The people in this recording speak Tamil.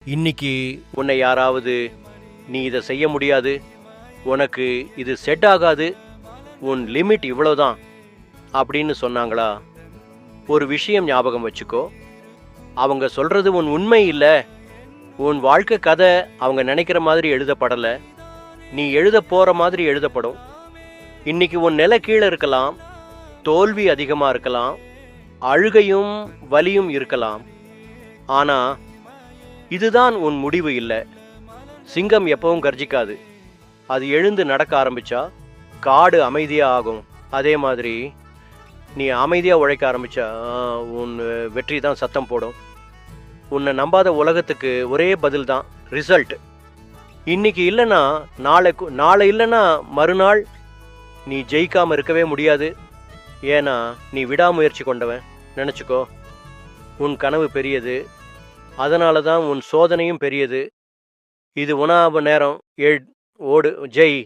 இன்னைக்கு உன்னை யாராவது நீ இதை செய்ய முடியாது, உனக்கு இது செட் ஆகாது, உன் லிமிட் இவ்வளோதான் அப்படின்னு சொன்னாங்களா? ஒரு விஷயம் ஞாபகம் வச்சுக்கோ, அவங்க சொல்றது உன் உண்மை இல்லை. உன் வாழ்க்கை கதை அவங்க நினைக்கிற மாதிரி எழுதப்படலை, நீ எழுத போற மாதிரி எழுதப்படும். இன்னைக்கு உன் நிலை கீழே இருக்கலாம், தோல்வி அதிகமாக இருக்கலாம், அழுகையும் வலியும் இருக்கலாம். ஆனா இதுதான் உன் முடிவு இல்லை. சிங்கம் எப்பவும் கர்ஜிக்காது, அது எழுந்து நடக்க ஆரம்பிச்சா காடு அமைதியா ஆகும். அதே மாதிரி நீ அமைதியா உழைக்க ஆரம்பிச்சா உன் வெற்றி தான் சத்தம் போடும். உன்னை நம்பாத உலகத்துக்கு ஒரே பதில் தான் ரிசல்ட். இன்னைக்கு இல்லைன்னா நாளை இல்லைன்னா மறுநாள் நீ ஜெயிக்காம இருக்கவே முடியாது. ஏன்னா நீ விடாமுயற்சி கொண்டவன். நினச்சிக்கோ, உன் கனவு பெரியது, அதனால தான் உன் சோதனையும் பெரியது. இது உணவு நேரம். ஓடு, ஜெய்.